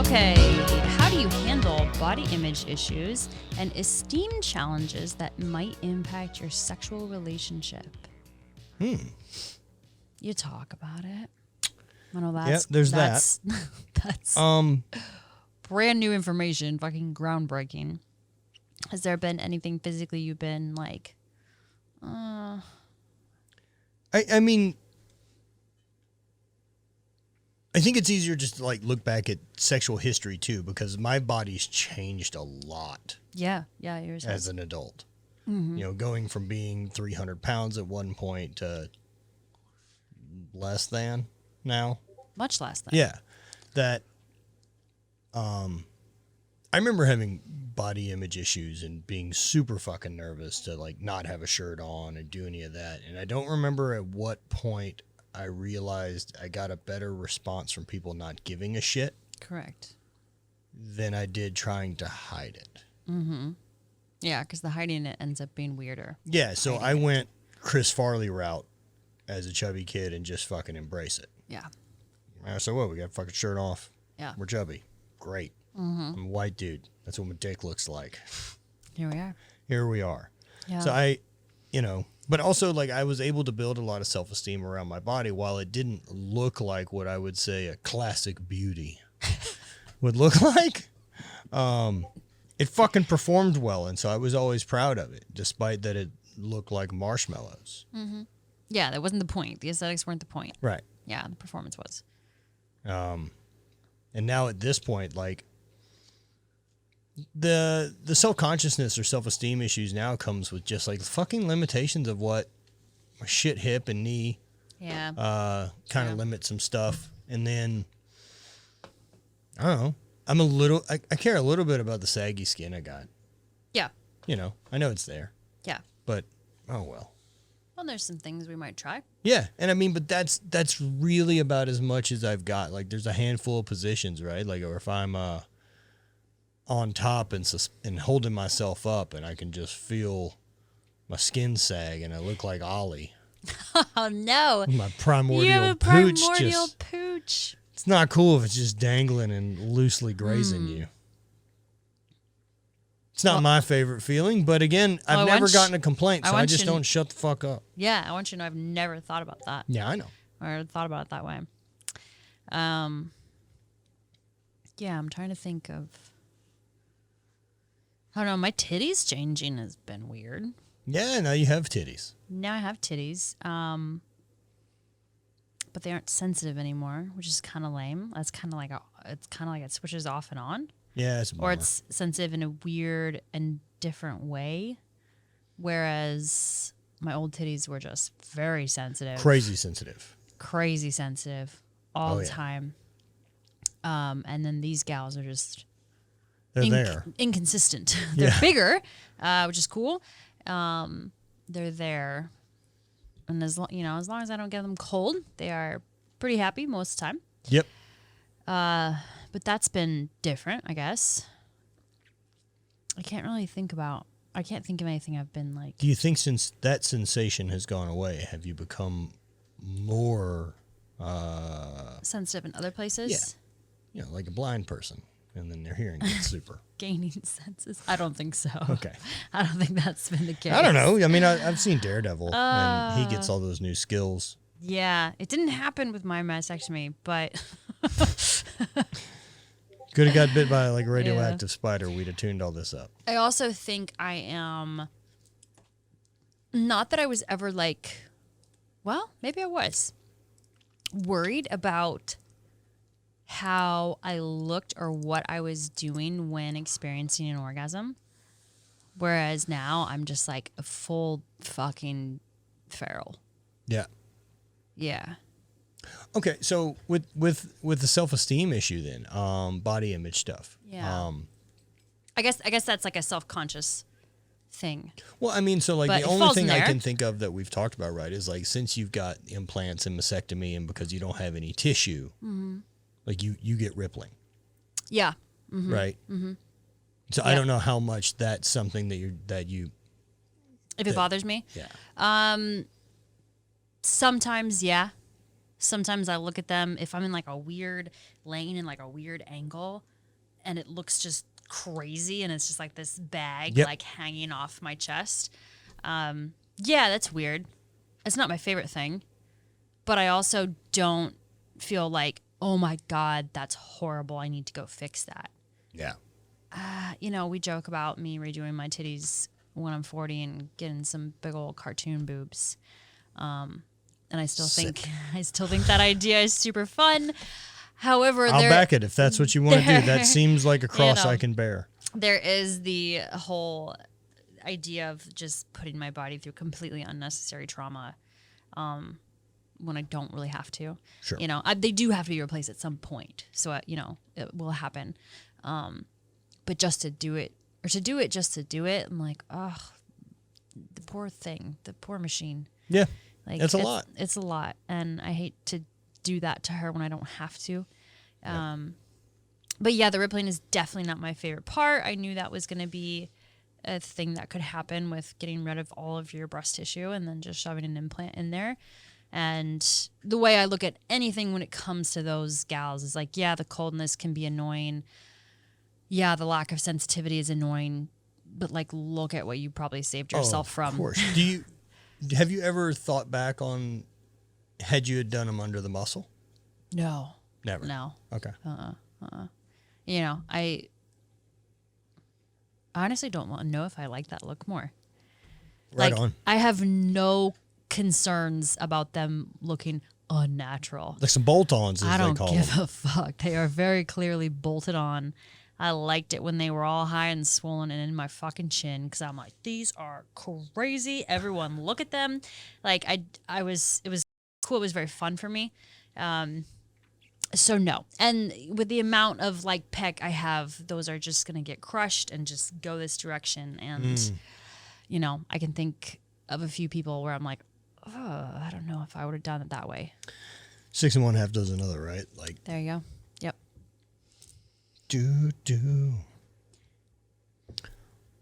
Okay, how do you handle body image issues and esteem challenges that might impact your sexual relationship? You talk about it. I know that's that's brand new information, fucking groundbreaking. Has there been anything physically you've been like, I mean, I think it's easier just to like look back at sexual history too, because my body's changed a lot. Yeah, yours as has. an adult. Mm-hmm. You know, going from being 300 pounds at one point to less than now. Much less than. Yeah. That, I remember having body image issues and being super fucking nervous to like not have a shirt on and do any of that. And I don't remember at what point I realized I got a better response from people not giving a shit. Correct. Than I did trying to hide it. Mm-hmm. Yeah, because the hiding it ends up being weirder. Yeah, so I went Chris Farley route as a chubby kid and just fucking embrace it. Yeah. So what? We got a fucking shirt off. Yeah. We're chubby. Great. Mm-hmm. I'm a white dude. That's what my dick looks like. Here we are. Here we are. Yeah. So but also like I was able to build a lot of self-esteem around my body while it didn't look like what I would say a classic beauty would look like. It fucking performed well, and so I was always proud of it, despite that it looked like marshmallows. Mm-hmm. Yeah, that wasn't the point. The aesthetics weren't the point. Right. Yeah, the performance was. And now at this point, like the self-consciousness or self-esteem issues now comes with just like fucking limitations of what my shit hip and knee. Yeah. Kind of limit some stuff, and then I don't know. I care a little bit about the saggy skin I got. Yeah. You know, I know it's there. Yeah. But, oh well. Well, there's some things we might try. Yeah, and I mean, but that's really about as much as I've got. Like, there's a handful of positions, right? Like, or if I'm on top and holding myself up, and I can just feel my skin sag, and I look like Ollie. Oh, no. My primordial you have a pooch. primordial pooch. It's not cool if it's just dangling and loosely grazing you. It's not my favorite feeling, but again, I've never gotten a complaint, so I just don't shut the fuck up. Yeah, I want you to know I've never thought about that. Yeah, I know. Or thought about it that way. Yeah, I'm trying to think of... I don't know, my titties changing has been weird. Yeah, now you have titties. Now I have titties. But they aren't sensitive anymore, which is kind of lame. That's kind of like it switches off and on. Yeah, or it's sensitive in a weird and different way, whereas my old titties were just very sensitive, crazy sensitive all the time. And then these gals are just inconsistent. They're bigger, which is cool. They're there. And as long as I don't get them cold, they are pretty happy most of the time. Yep. But that's been different, I guess. I can't think of anything I've been like. Do you think since that sensation has gone away, have you become more sensitive in other places? Yeah. You know, like a blind person, and then their hearing gets super. Gaining senses? I don't think so. Okay. I don't think that's been the case. I don't know. I mean, I've seen Daredevil, and he gets all those new skills. Yeah. It didn't happen with my mastectomy, but... Could have got bit by like a radioactive spider. We'd have tuned all this up. I also think I am... Not that I was ever like... Well, maybe I was. Worried about how I looked or what I was doing when experiencing an orgasm. Whereas now I'm just like a full fucking feral. Yeah. Yeah. Okay, so with the self-esteem issue then, body image stuff. Yeah. I guess that's like a self-conscious thing. Well, I mean, so like But the it only falls thing in I there. can think of that we've talked about, right, is like since you've got implants and mastectomy and because you don't have any tissue, like you get rippling. Yeah. Mm-hmm. Right? Mm-hmm. So I don't know how much that's something that you If it bothers me? Yeah. Sometimes, yeah. Sometimes I look at them, if I'm in like laying in like a weird angle, and it looks just crazy, and it's just like this bag Yep. like hanging off my chest. Yeah, that's weird. It's not my favorite thing, but I also don't feel like, oh my God, that's horrible, I need to go fix that. Yeah. You know, we joke about me redoing my titties when I'm 40 and getting some big old cartoon boobs. And I still think that idea is super fun. However, I'll back it if that's what you want to do. That seems like a cross I can bear. There is the whole idea of just putting my body through completely unnecessary trauma when I don't really have to. Sure. You know, they do have to be replaced at some point. So, you know, it will happen. But just to do it, or to do it just to do it, I'm like, oh, the poor thing, the poor machine. Yeah. Like, it's a lot. It's a lot. And I hate to do that to her when I don't have to. But yeah, the rippling is definitely not my favorite part. I knew that was going to be a thing that could happen with getting rid of all of your breast tissue and then just shoving an implant in there. And the way I look at anything when it comes to those gals is like, yeah, the coldness can be annoying. Yeah, the lack of sensitivity is annoying. But like, look at what you probably saved yourself from. Of course. Have you ever thought back on had you had done them under the muscle? No. Never. No. Okay. You know, I honestly don't know if I like that look more. Right like, on. I have no concerns about them looking unnatural. Like some bolt-ons, as I don't they call give them. a fuck. They are very clearly bolted on. I liked it when they were all high and swollen and in my fucking chin because I'm like, these are crazy. Everyone look at them. Like it was cool. It was very fun for me. So no. And with the amount of like pec I have, those are just going to get crushed and just go this direction. And, you know, I can think of a few people where I'm like, oh, I don't know if I would have done it that way. 6 and 1/2 does another, right? Like, There you go. Yep. do.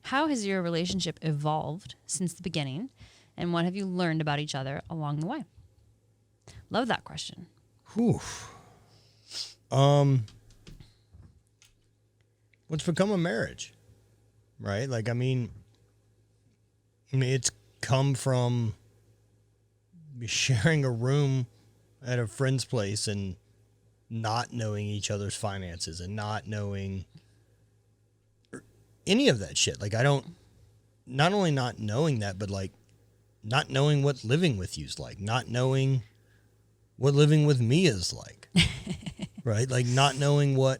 How has your relationship evolved since the beginning? And what have you learned about each other along the way? Love that question. Whew. What's become a marriage, right? Like, I mean, it's come from sharing a room at a friend's place and not knowing each other's finances and not knowing any of that shit. Like, not only not knowing that, but like not knowing what living with you's like, not knowing what living with me is like, right? Like not knowing what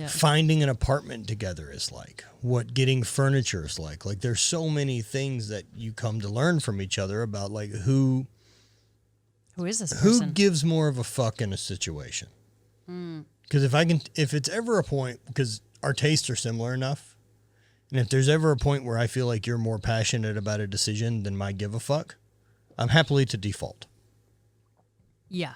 finding an apartment together is like, what getting furniture is like. Like there's so many things that you come to learn from each other about like who is this person? Who gives more of a fuck in a situation? Because if it's ever a point, because our tastes are similar enough, and if there's ever a point where I feel like you're more passionate about a decision than my give a fuck, I'm happily to default. Yeah.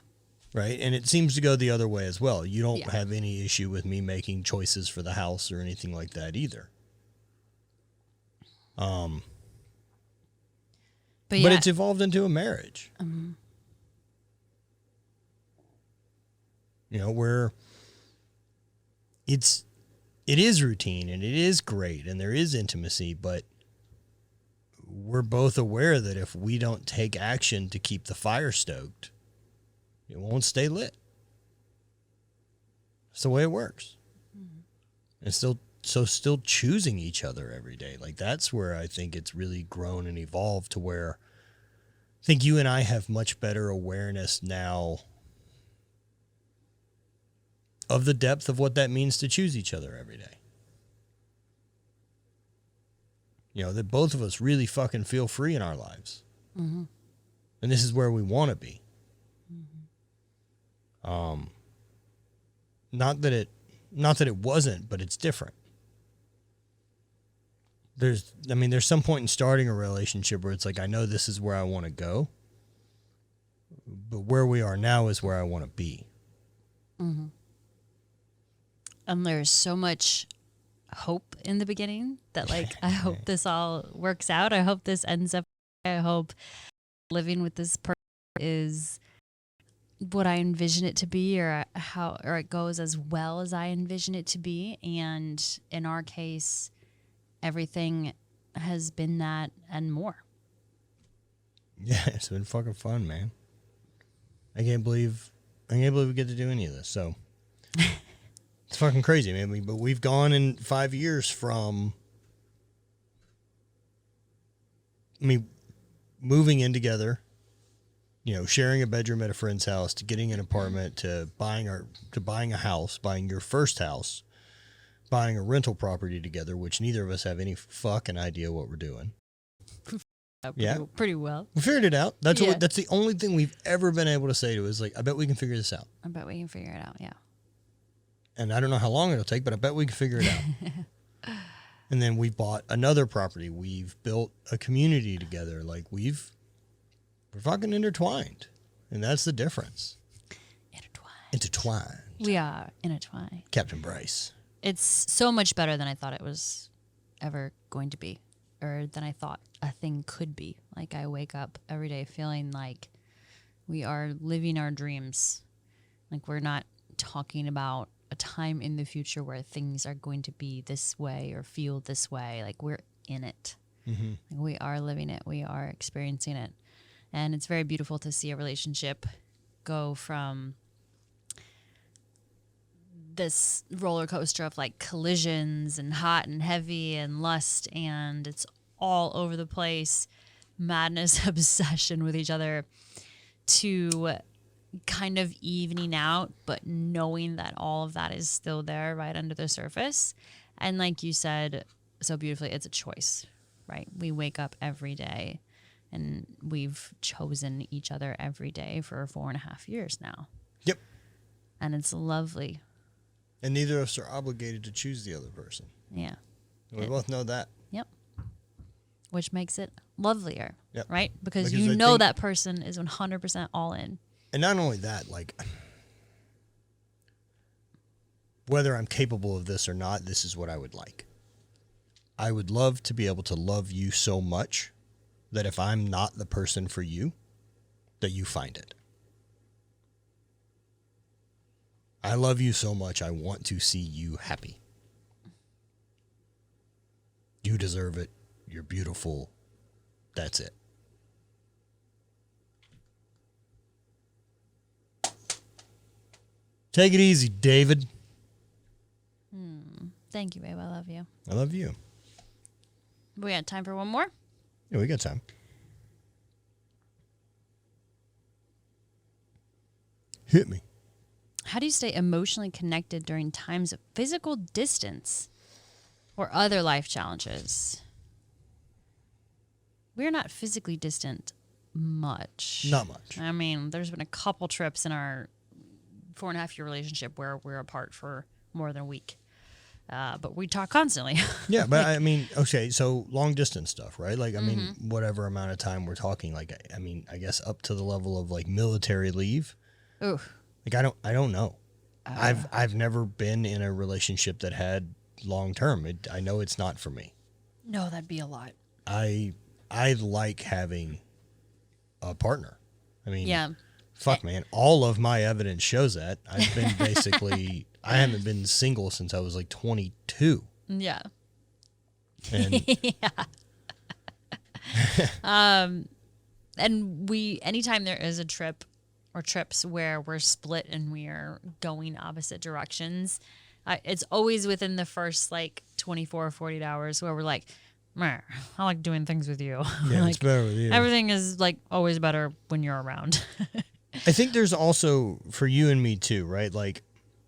Right? And it seems to go the other way as well. You don't have any issue with me making choices for the house or anything like that either. But it's evolved into a marriage. You know, where it is routine and it is great and there is intimacy, but we're both aware that if we don't take action to keep the fire stoked, it won't stay lit. It's the way it works. And still choosing each other every day. Like that's where I think it's really grown and evolved to where I think you and I have much better awareness now of the depth of what that means to choose each other every day. You know, that both of us really fucking feel free in our lives. And this is where we want to be. Not that it wasn't, but it's different. There's some point in starting a relationship where it's like, I know this is where I want to go, but where we are now is where I want to be. And there's so much hope in the beginning that like, I hope this all works out. I hope this ends up. I hope living with this person is what I envision it to be, or it goes as well as I envision it to be. And in our case, everything has been that and more. Yeah, it's been fucking fun, man. I can't believe we get to do any of this. So it's fucking crazy, man. But we've gone in 5 years from, moving in together, sharing a bedroom at a friend's house, to getting an apartment, to buying a house, buying your first house, buying a rental property together, which neither of us have any fucking idea what we're doing. Pretty well. We figured it out. That's the only thing we've ever been able to say to is like, I bet we can figure this out. I bet we can figure it out. Yeah. And I don't know how long it'll take, but I bet we can figure it out. And then we bought another property. We've built a community together. Like we're fucking intertwined. And that's the difference. Intertwined. We are intertwined. Captain Bryce. It's so much better than I thought it was ever going to be, or than I thought a thing could be. Like I wake up every day feeling like we are living our dreams. Like we're not talking about a time in the future where things are going to be this way or feel this way. Like we're in it. Mm-hmm. Like we are living it. We are experiencing it. And it's very beautiful to see a relationship go from this roller coaster of like collisions and hot and heavy and lust, and it's all over the place, madness, obsession with each other, to kind of evening out, but knowing that all of that is still there right under the surface. And like you said so beautifully, it's a choice, right? We wake up every day, and we've chosen each other every day for 4.5 years now. Yep. And it's lovely. And neither of us are obligated to choose the other person. Yeah. We both know that. Yep. Which makes it lovelier, yep. Right? Because you know that person is 100% all in. And not only that, like, whether I'm capable of this or not, this is what I would like. I would love to be able to love you so much that if I'm not the person for you, that you find it. I love you so much, I want to see you happy. You deserve it. You're beautiful. That's it. Take it easy, David. Thank you, babe. I love you. I love you. We got time for one more? Yeah, we got time. Hit me. How do you stay emotionally connected during times of physical distance or other life challenges? We're not physically distant much. Not much. I mean, there's been a couple trips in our 4.5 year relationship where we're apart for more than a week. But we talk constantly. Yeah, but I mean, okay, so long distance stuff, right? Like, I mean, whatever amount of time we're talking, like, I mean, I guess up to the level of like military leave. Ooh. Like, I don't know. I've never been in a relationship that had long term. I know it's not for me. No, that'd be a lot. I like having a partner. I mean, yeah. Fuck, man. All of my evidence shows that. I've been basically, I haven't been single since I was like 22. Yeah. And yeah. And anytime there is a trip or trips where we're split and we are going opposite directions, it's always within the first like 24 or 48 hours where we're like, I like doing things with you. Yeah, like, it's better with you. Everything is like always better when you're around. I think there's also, for you and me too, right? Like,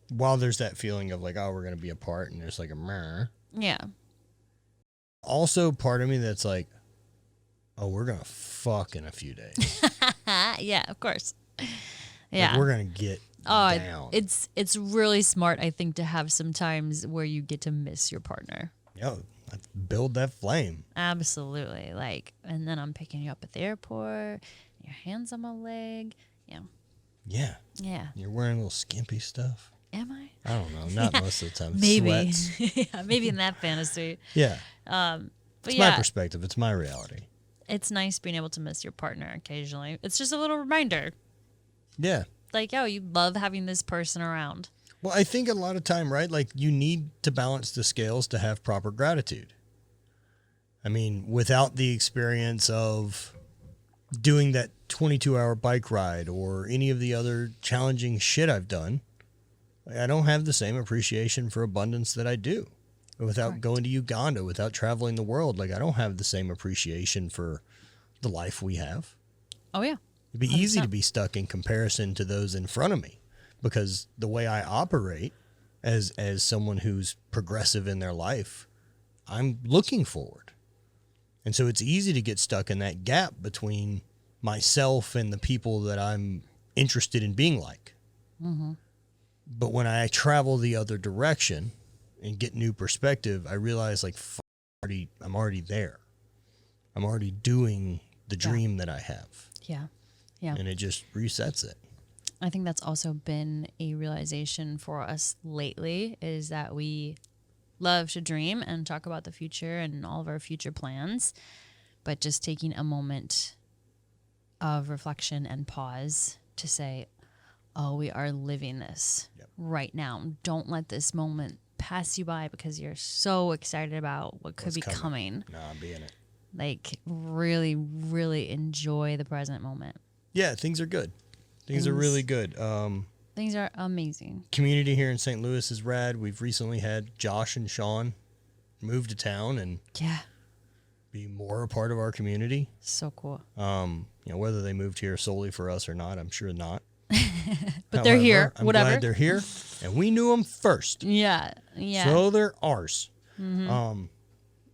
while there's that feeling of like, oh, we're going to be apart and there's like a meh. Yeah. Also part of me that's like, oh, we're going to fuck in a few days. Yeah, of course. Yeah. Like, we're going to get down. It's really smart, I think, to have some times where you get to miss your partner. Yo, let's build that flame. Absolutely. Like, and then I'm picking you up at the airport, your hands on my leg. Yeah. Yeah. Yeah. You're wearing little skimpy stuff. Am I? I don't know. Not most of the time. Maybe. Sweats. Yeah, maybe in that fantasy. Yeah. But it's yeah, my perspective. It's my reality. It's nice being able to miss your partner occasionally. It's just a little reminder. Yeah. like, oh, you love having this person around. Well, I think a lot of time, right? Like you need to balance the scales to have proper gratitude. I mean, without the experience of doing that 22-hour bike ride or any of the other challenging shit I've done, I don't have the same appreciation for abundance that I do. Without Correct. going to Uganda, without traveling the world, like I don't have the same appreciation for the life we have. Oh, yeah. It'd be 100%. easy to be stuck in comparison to those in front of me because the way I operate as someone who's progressive in their life, I'm looking forward. And so it's easy to get stuck in that gap between myself and the people that I'm interested in being like. Mm-hmm. But when I travel the other direction and get new perspective, I realize like I'm already there. I'm already doing the dream that I have. Yeah. Yeah. And it just resets it. I think that's also been a realization for us lately, is that we love to dream and talk about the future and all of our future plans, but just taking a moment of reflection and pause to say, oh, we are living this right now. Don't let this moment pass you by because you're so excited about what could be coming. No, I'm being it. Like really, really enjoy the present moment. Yeah, things are good. Things are really good. Things are amazing. Community here in St. Louis is rad. We've recently had Josh and Sean move to town and be more a part of our community. So cool. Whether they moved here solely for us or not, I'm sure not. But they're here. I'm whatever. glad they're here, and we knew them first. Yeah. So they're ours. Mm-hmm.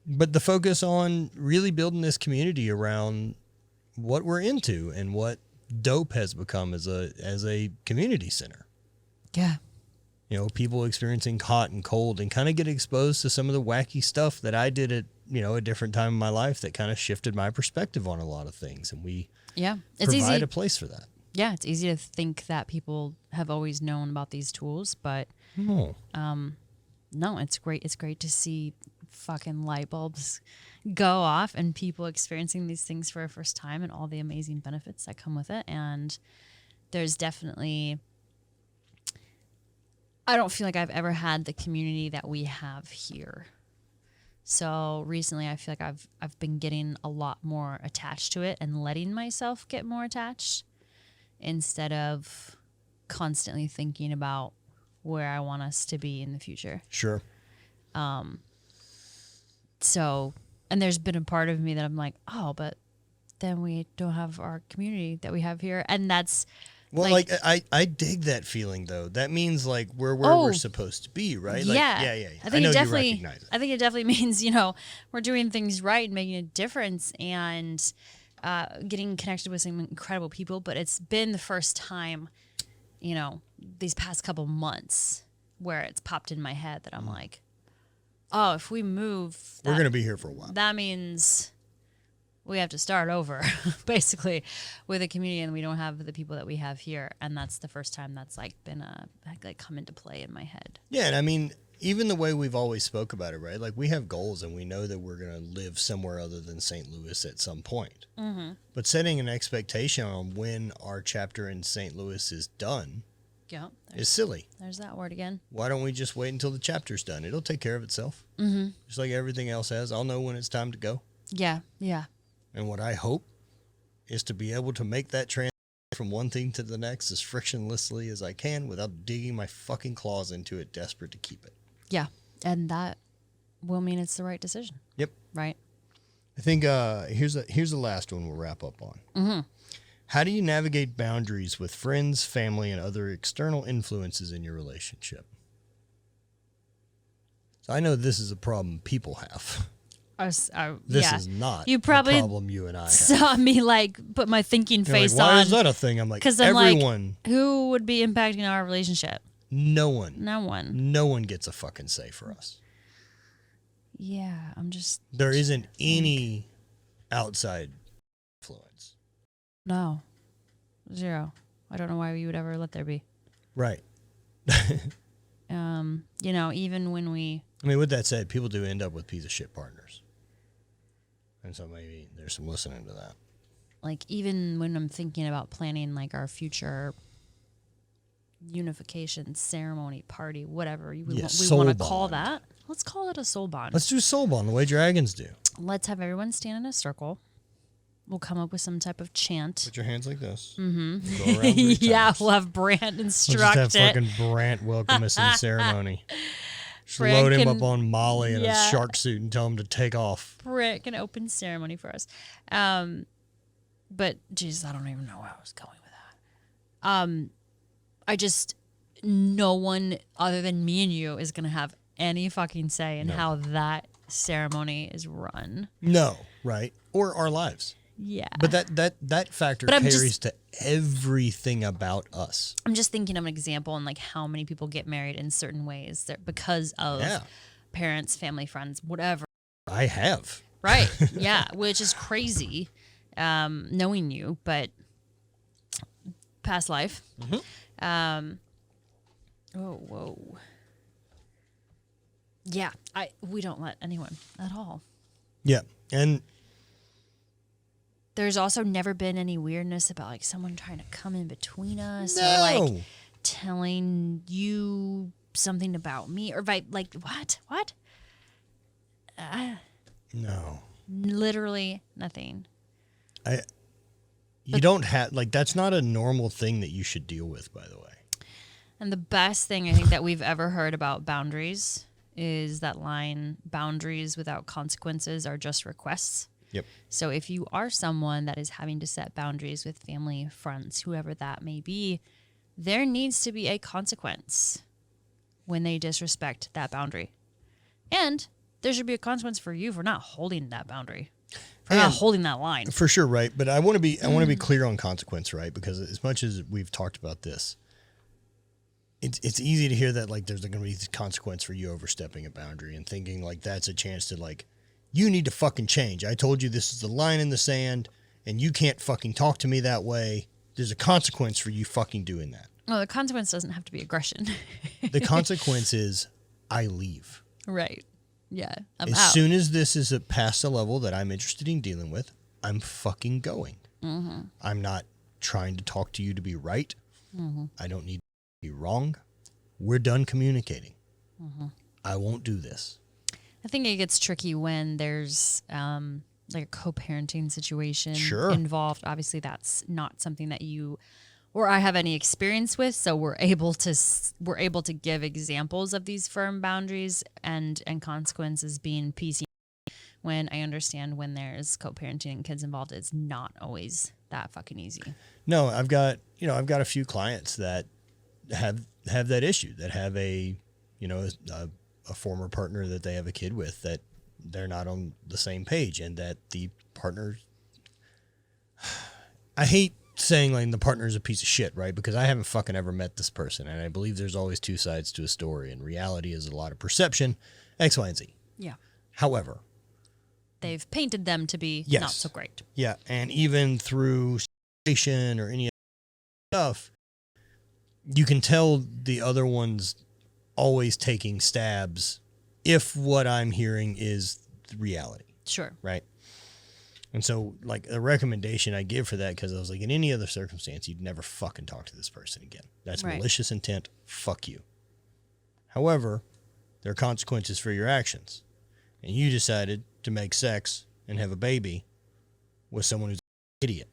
But the focus on really building this community around what we're into and what Dope has become as a community center. Yeah. People experiencing hot and cold and kind of get exposed to some of the wacky stuff that I did at, a different time in my life that kind of shifted my perspective on a lot of things. And we it's provide easy. a place for that. Yeah, it's easy to think that people have always known about these tools, but no, it's great. It's great to see fucking light bulbs go off and people experiencing these things for the first time and all the amazing benefits that come with it. And there's definitely, I don't feel like I've ever had the community that we have here. So recently I feel like I've been getting a lot more attached to it and letting myself get more attached instead of constantly thinking about where I want us to be in the future. Sure. So, and there's been a part of me that I'm like, oh, but then we don't have our community that we have here. And that's, well, like I dig that feeling though. That means like we're where we're supposed to be, right? Like, yeah. I think know it you definitely, recognize it. I think it definitely means, we're doing things right and making a difference and getting connected with some incredible people. But it's been the first time, these past couple months where it's popped in my head that I'm like, oh, if we move, we're going to be here for a while. That means we have to start over, basically, with a community, and we don't have the people that we have here. And that's the first time that's been come into play in my head. Yeah, and I mean, even the way we've always spoke about it, right? Like we have goals, and we know that we're going to live somewhere other than St. Louis at some point. Mm-hmm. But setting an expectation on when our chapter in St. Louis is done. Yeah, is silly. There's that word again. Why don't we just wait until the chapter's done? It'll take care of itself. Mm-hmm. Just like everything else has. I'll know when it's time to go. Yeah. And what I hope is to be able to make that transition from one thing to the next as frictionlessly as I can without digging my fucking claws into it, desperate to keep it. Yeah, and that will mean it's the right decision. Yep. Right. I think here's the last one we'll wrap up on. Mm-hmm. How do you navigate boundaries with friends, family, and other external influences in your relationship? So I know this is a problem people have. This is not you probably a problem you and I have. Saw me put my thinking face like, why on. is that a thing? I'm like, because everyone. Who would be impacting our relationship? No one. No one gets a fucking say for us. Yeah, I'm just. There isn't any outside influence. No. Zero. I don't know why we would ever let there be. Right. Even when we. I mean, with that said, people do end up with piece of shit partners. And so maybe there's some listening to that. Even when I'm thinking about planning our future unification ceremony, party, whatever we want to call that. Let's call it a soul bond. Let's do soul bond the way dragons do. Let's have everyone stand in a circle. We'll come up with some type of chant. Put your hands like this. Mm-hmm. Go around 3 times. We'll have Brant instruct We'll just have fucking Brant welcome us in the ceremony. Just load him up on Molly in a shark suit and tell him to take off. Brant can open ceremony for us. But Jesus, I don't even know where I was going with that. No one other than me and you is gonna have any fucking say in how that ceremony is run. No, right? Or our lives. Yeah. But that factor carries to everything about us. I'm just thinking of an example and like how many people get married in certain ways that because of parents, family, friends, whatever. I have. Right. Yeah. Which is crazy, knowing you, but past life. Mm-hmm. Whoa. Yeah. We don't let anyone at all. Yeah. And there's also never been any weirdness about like someone trying to come in between us or like telling you something about me or like what? No. Literally nothing. You don't have like that's not a normal thing that you should deal with, by the way. And the best thing I think that we've ever heard about boundaries is that line, boundaries without consequences are just requests. Yep. So if you are someone that is having to set boundaries with family, friends, whoever that may be, there needs to be a consequence when they disrespect that boundary. And there should be a consequence for you for not holding that boundary, for not holding that line. For sure, right? But I want to be clear on consequence, right? Because as much as we've talked about this, it's easy to hear that like there's going to be this consequence for you overstepping a boundary and thinking like that's a chance to like you need to fucking change. I told you this is the line in the sand and you can't fucking talk to me that way. There's a consequence for you fucking doing that. Well, the consequence doesn't have to be aggression. The consequence is I leave. Right. Yeah. As soon as this is past the level that I'm interested in dealing with, I'm fucking going. Mm-hmm. I'm not trying to talk to you to be right. Mm-hmm. I don't need to be wrong. We're done communicating. Mm-hmm. I won't do this. I think it gets tricky when there's like a co-parenting situation involved. Obviously, that's not something that you or I have any experience with, so we're able to give examples of these firm boundaries and consequences being PC. When I understand when there's co-parenting and kids involved, it's not always that fucking easy. No, I've got a few clients that have that issue, that have a former partner that they have a kid with that they're not on the same page, and that the partner, I hate saying like the partner is a piece of shit, right? Because I haven't fucking ever met this person, and I believe there's always two sides to a story, and reality is a lot of perception, X, Y, and Z. Yeah. However, they've painted them to be not so great. Yeah, and even through station or any stuff, you can tell the other one's always taking stabs if what I'm hearing is the reality. Sure. Right? And so, like, a recommendation I give for that, because I was like, in any other circumstance, you'd never fucking talk to this person again. That's malicious intent. Fuck you. However, there are consequences for your actions. And you decided to make sex and have a baby with someone who's an idiot.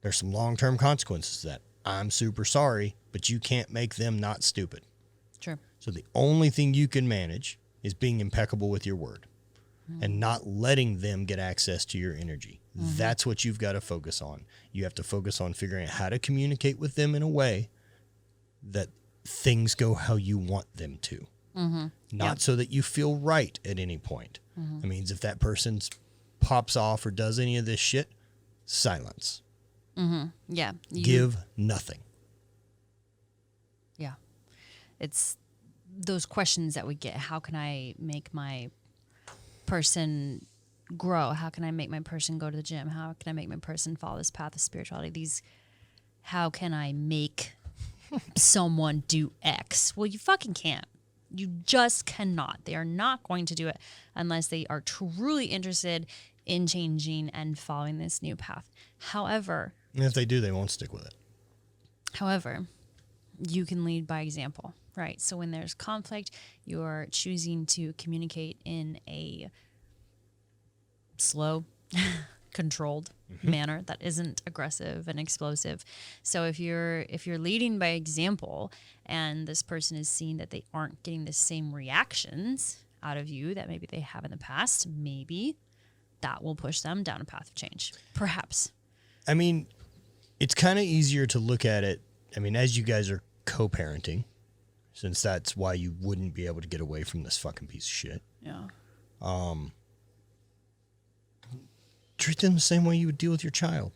There's some long-term consequences to that. I'm super sorry, but you can't make them not stupid. Sure. So the only thing you can manage is being impeccable with your word and not letting them get access to your energy. Mm-hmm. That's what you've got to focus on. You have to focus on figuring out how to communicate with them in a way that things go how you want them to. Mm-hmm. Not so that you feel right at any point. Mm-hmm. That means if that person pops off or does any of this shit, silence. Mm-hmm. Yeah. Give nothing. Yeah. It's those questions that we get. How can I make my person grow? How can I make my person go to the gym? How can I make my person follow this path of spirituality? How can I make someone do X? Well, you fucking can't. You just cannot. They are not going to do it unless they are truly interested in changing and following this new path. However, and if they do, they won't stick with it. However, you can lead by example, right? So when there's conflict, you're choosing to communicate in a slow, controlled manner that isn't aggressive and explosive. So if you're leading by example and this person is seeing that they aren't getting the same reactions out of you that maybe they have in the past, maybe that will push them down a path of change. Perhaps. I mean, it's kind of easier to look at it. I mean, as you guys are co-parenting, since that's why you wouldn't be able to get away from this fucking piece of shit. Yeah. Treat them the same way you would deal with your child.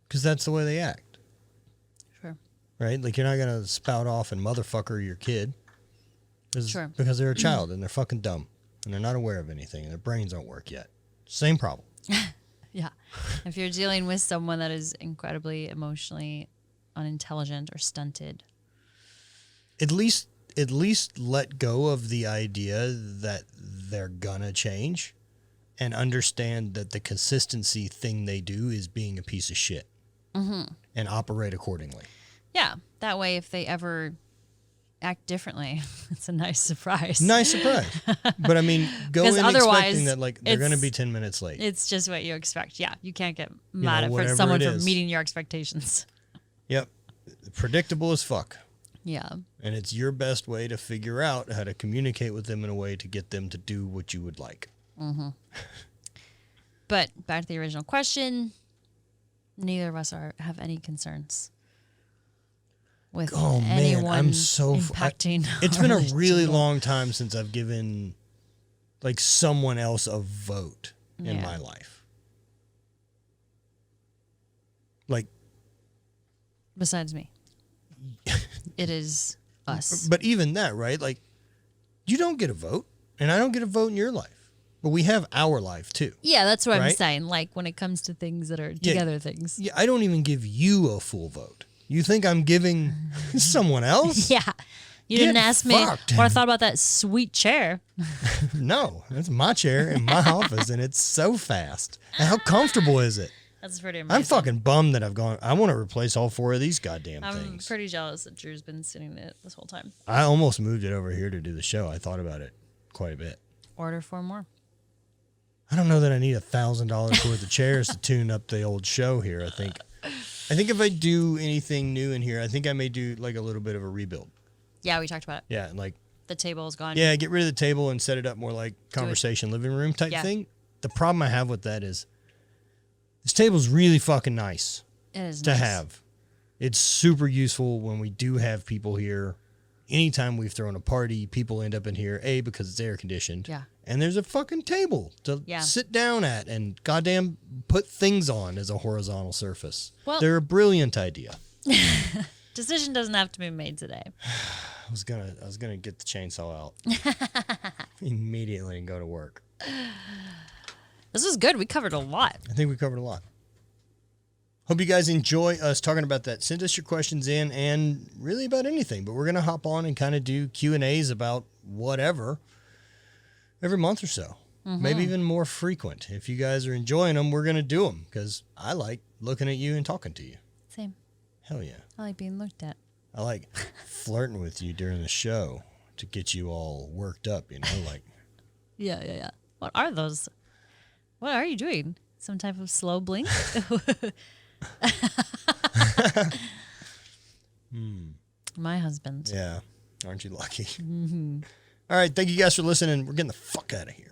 Because that's the way they act. Sure. Right? Like, you're not going to spout off and motherfucker your kid. Sure. Because they're a child and they're fucking dumb. And they're not aware of anything. And their brains don't work yet. Same problem. Yeah. If you're dealing with someone that is incredibly emotionally unintelligent or stunted. At least let go of the idea that they're gonna change and understand that the consistency thing they do is being a piece of shit and operate accordingly. Yeah. That way, if they ever act differently, it's a nice surprise. Nice surprise. But I mean, go in expecting that like they're going to be 10 minutes late. It's just what you expect. Yeah. You can't get mad at whatever someone it for is. meeting your expectations. Yep. Predictable as fuck. Yeah. And it's your best way to figure out how to communicate with them in a way to get them to do what you would like. But back to the original question, neither of us have any concerns with anyone I'm so impacting. It's our been a relationship. really long time since I've given like someone else a vote in Yeah. my life. Like, Besides me. It is us. but even that, right? Like, you don't get a vote, and I don't get a vote in your life. But we have our life too. Yeah, that's what I'm Right? saying. Like when it comes to things that are together things. Yeah, I don't even give you a full vote. You think I'm giving someone else? Yeah. You didn't Get ask me fucked. what I thought about that sweet chair. No, it's my chair in my office, and it's so fast. And how comfortable is it? That's pretty amazing. I'm fucking bummed that I've gone. I want to replace all 4 of these goddamn I'm things. pretty jealous that Drew's been sitting in it this whole time. I almost moved it over here to do the show. I thought about it quite a bit. Order 4 more. I don't know that I need $1,000 worth of chairs to tune up the old show here. I think if I do anything new in here, I think I may do like a little bit of a rebuild. Yeah, we talked about it. Yeah, like The table is gone. get rid of the table and set it up more like conversation living room type Yeah. thing. The problem I have with that is this table's really fucking nice It is to nice. have. It's super useful when we do have people here. Anytime we've thrown a party, people end up in here, A, because it's air conditioned. Yeah. And there's a fucking table to Yeah. sit down at and goddamn put things on as a horizontal surface. Well- They're a brilliant idea. Decision doesn't have to be made today. I was gonna get the chainsaw out immediately and go to work. This was good. We covered a lot. I think we covered a lot. Hope you guys enjoy us talking about that. Send us your questions in and really about anything. But we're going to hop on and kind of do Q&As about whatever every month or so. Maybe even more frequent. If you guys are enjoying them, we're going to do them because I like looking at you and talking to you. Same. Hell yeah. I like being looked at. I like flirting with you during the show to get you all worked up, you know, like. Yeah. What are those? What are you doing? Some type of slow blink? My husband. Yeah. Aren't you lucky? All right. Thank you guys for listening. We're getting the fuck out of here.